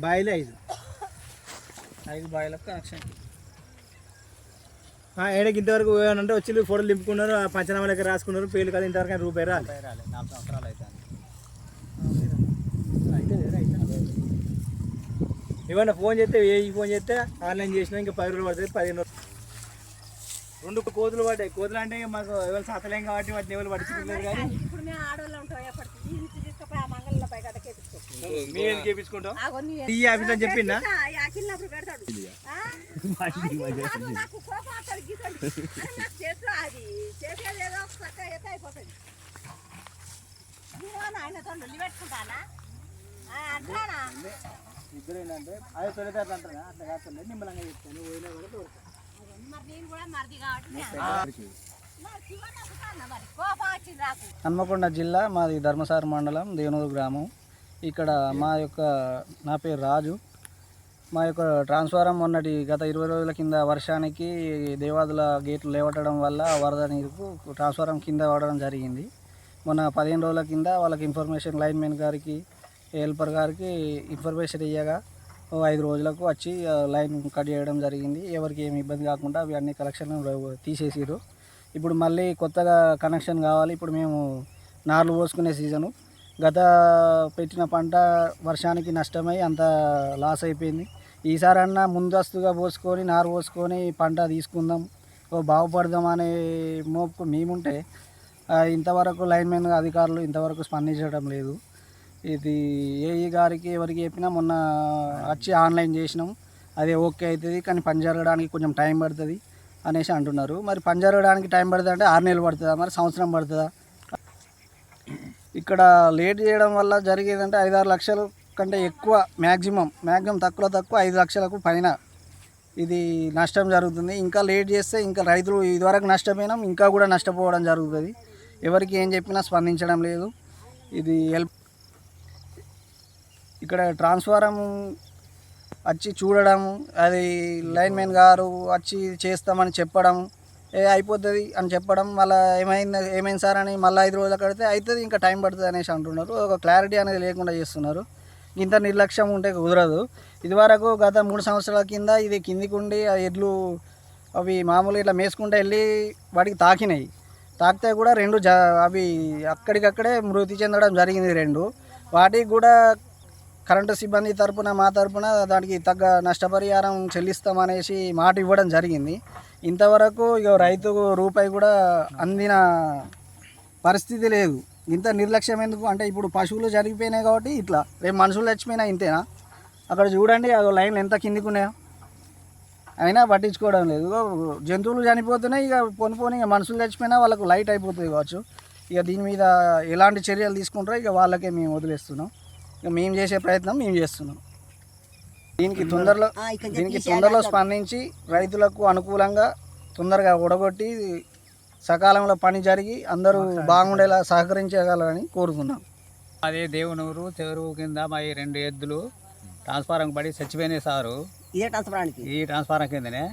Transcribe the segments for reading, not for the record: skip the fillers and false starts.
బాయిలే 5 బాయిలకు connection. ఏడకి ఇంతవరకు అంటే వచ్చి ఫోటోలు నింపుకున్నారు, పంచనామా లెక్క రాసుకున్నారు, పేర్లు కదా ఇంతవరకు రూపాయి రాలి 4 సంవత్సరాలు అవుతాయి. ఏమన్నా ఫోన్ చేస్తే ఫోన్ చేస్తే ఆన్లైన్ చేసినా ఇంకా 10 రోజులు పడుతుంది, 15 రోజులు. 2 కోతులు పడ్డాయి. కోతులు అంటే మాకు ఎవరు సతలేం కాబట్టి వాటిని ఎవరు పట్టించుకోలేదు. కానీ మేము చేపించుకుంటాం ఈ ఆఫీస్ అని చెప్పిందా ఇద్దరు ఏంటంటే అదే తొలిదారులు అంటారా, అట్లా కాకుండా నిమ్మలంగా చెప్తాను పోయినా కూడా దొరుకుతాను. హన్మకొండ జిల్లా, మాది ధర్మసార మండలం, దేవనూరు గ్రామం. ఇక్కడ నా పేరు రాజు. మా యొక్క ట్రాన్స్ఫారం మొన్నటి గత 20 రోజుల కింద వర్షానికి దేవాదుల గేట్లు లేవటడం వల్ల వరద నీరుకు ట్రాన్స్ఫారం కింద పడడం జరిగింది. మొన్న 15 రోజుల కింద వాళ్ళకి ఇన్ఫర్మేషన్ లైన్మెన్ గారికి, హెల్పర్ గారికి ఇన్ఫర్మేషన్ ఇవ్వగా 5 రోజులకు వచ్చి లైన్ కట్ చేయడం జరిగింది. ఎవరికి ఏమి ఇబ్బంది కాకుండా అవి అన్ని కలెక్షన్ తీసేసారు. ఇప్పుడు మళ్ళీ కొత్తగా కనెక్షన్ కావాలి. ఇప్పుడు మేము నార్లు పోసుకునే సీజను. గత పెట్టిన పంట వర్షానికి నష్టమై అంత లాస్ అయిపోయింది. ఈసారన్నా ముందస్తుగా పోసుకొని నారు పోసుకొని పంట తీసుకుందాం, బాగుపడదాం అనే మోపుకు మేముంటే ఇంతవరకు లైన్మెన్ అధికారులు ఇంతవరకు స్పందించడం లేదు. ఇది ఏఈ గారికి ఎవరికి చెప్పినా మొన్న వచ్చి ఆన్లైన్ చేసినాం, అదే ఓకే అవుతుంది, కానీ పని జరగడానికి కొంచెం టైం పడుతుంది అనేసి అంటున్నారు. మరి పని జరగడానికి టైం పడుతుంది అంటే 6 నెలలు పడుతుందా, మరి సంవత్సరం పడుతుందా? ఇక్కడ లేట్ చేయడం వల్ల జరిగేదంటే 5-6 లక్షల కంటే ఎక్కువ, మ్యాక్సిమం తక్కువ 5 లక్షలకు పైన ఇది నష్టం జరుగుతుంది. ఇంకా లేట్ చేస్తే ఇంకా రైతులు ఇదివరకు నష్టపోయినాం, ఇంకా కూడా నష్టపోవడం జరుగుతుంది. ఎవరికి ఏం చెప్పినా స్పందించడం లేదు. ఇది ఇక్కడ ట్రాన్స్ఫారం వచ్చి చూడడం, అది లైన్మెన్ గారు వచ్చి చేస్తామని చెప్పడం, అయిపోతుంది అని చెప్పడం, మళ్ళీ ఏమైంది సార్ అని మళ్ళీ 5 రోజులు కడితే అవుతుంది, ఇంకా టైం పడుతుంది అనేసి అంటున్నారు. ఒక క్లారిటీ అనేది లేకుండా చేస్తున్నారు. ఇంత నిర్లక్ష్యం ఉంటే కుదరదు. ఇదివరకు గత 3 సంవత్సరాల కింద ఇది కిందికి ఉండి ఆ ఎడ్లు అవి మామూలుగా ఇట్లా మేసుకుంటూ వెళ్ళి వాటికి తాకినాయి. తాకితే కూడా 2 అవి అక్కడికక్కడే మృతి చెందడం జరిగింది. 2 వాటికి కూడా కరెంటు సిబ్బంది తరపున, మా తరపున దానికి తగ్గ నష్టపరిహారం చెల్లిస్తామనేసి మాట ఇవ్వడం జరిగింది. ఇంతవరకు ఇక రైతుకు రూపాయి కూడా అందిన పరిస్థితి లేదు. ఇంత నిర్లక్ష్యం ఎందుకు అంటే ఇప్పుడు పశువులు జరిగిపోయినాయి కాబట్టి ఇట్లా, రేపు మనుషులు చచ్చిపోయినా ఇంతేనా? అక్కడ చూడండి అదో లైన్లు ఎంత కిందికి ఉన్నాయో, అయినా పట్టించుకోవడం లేదు. జంతువులు చనిపోతున్నాయి, ఇక పోని ఇక మనుషులు చచ్చిపోయినా వాళ్ళకు లైట్ అయిపోతుంది కావచ్చు. ఇక దీని మీద ఎలాంటి చర్యలు తీసుకుంటారో ఇక వాళ్ళకే మేము వదిలేస్తున్నాం. ఇక మేము చేసే ప్రయత్నం మేము చేస్తున్నాం. దీనికి తొందరలో స్పందించి రైతులకు అనుకూలంగా తొందరగా ఒడగొట్టి సకాలంలో పని జరిగి అందరూ బాగుండేలా సహకరించగలరని కోరుతున్నాం. అదే దేవునూరు చెరువు కింద మా 2 ఎద్దులు ట్రాన్స్ఫారం పడి చచ్చిపోయినాయి సారు. ఈ ట్రాన్స్ఫారం కిందనే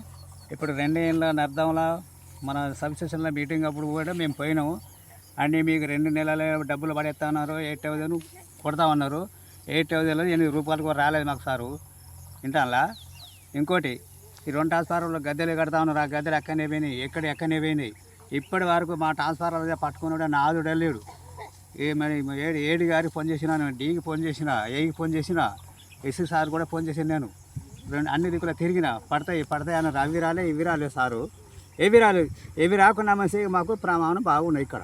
ఇప్పుడు 2 ఏళ్ళ అర్థంలో మన సబ్స్టేషన్లో మీటింగ్ అప్పుడు కూడా మేము పోయినాము. అండి మీకు 2 నెలల డబ్బులు పడేస్తున్నారు, 8,000 కొడతామన్నారు. 8,000 8 రూపాయలు కూడా రాలేదు మాకు సారు ఇంటల్లా. ఇంకోటి ఈ 2 ట్రాన్స్ఫార్మర్లు గద్దెలు కడతా ఉన్నారు. ఆ గద్దెలు ఎక్కనే పోయినాయి, ఎక్కనే పోయినాయి. ఇప్పటి వరకు మా ట్రాన్స్ఫార్మర్ పట్టుకున్నాడు నాదుడు వెళ్ళాడు. మరి ఏడి గారికి ఫోన్ చేసినా, డీకి ఫోన్ చేసిన, ఏకి ఫోన్ చేసిన, ఎస్సీ సార్ కూడా ఫోన్ చేసిన. నేను అన్ని దిక్కులు తిరిగిన, పడతాయి అన్నారు. అవి రాలే ఇవి రాలేదు సారు. ఏవి రాకుండా మనిషి మాకు ప్రమాణం బాగున్నాయి ఇక్కడ.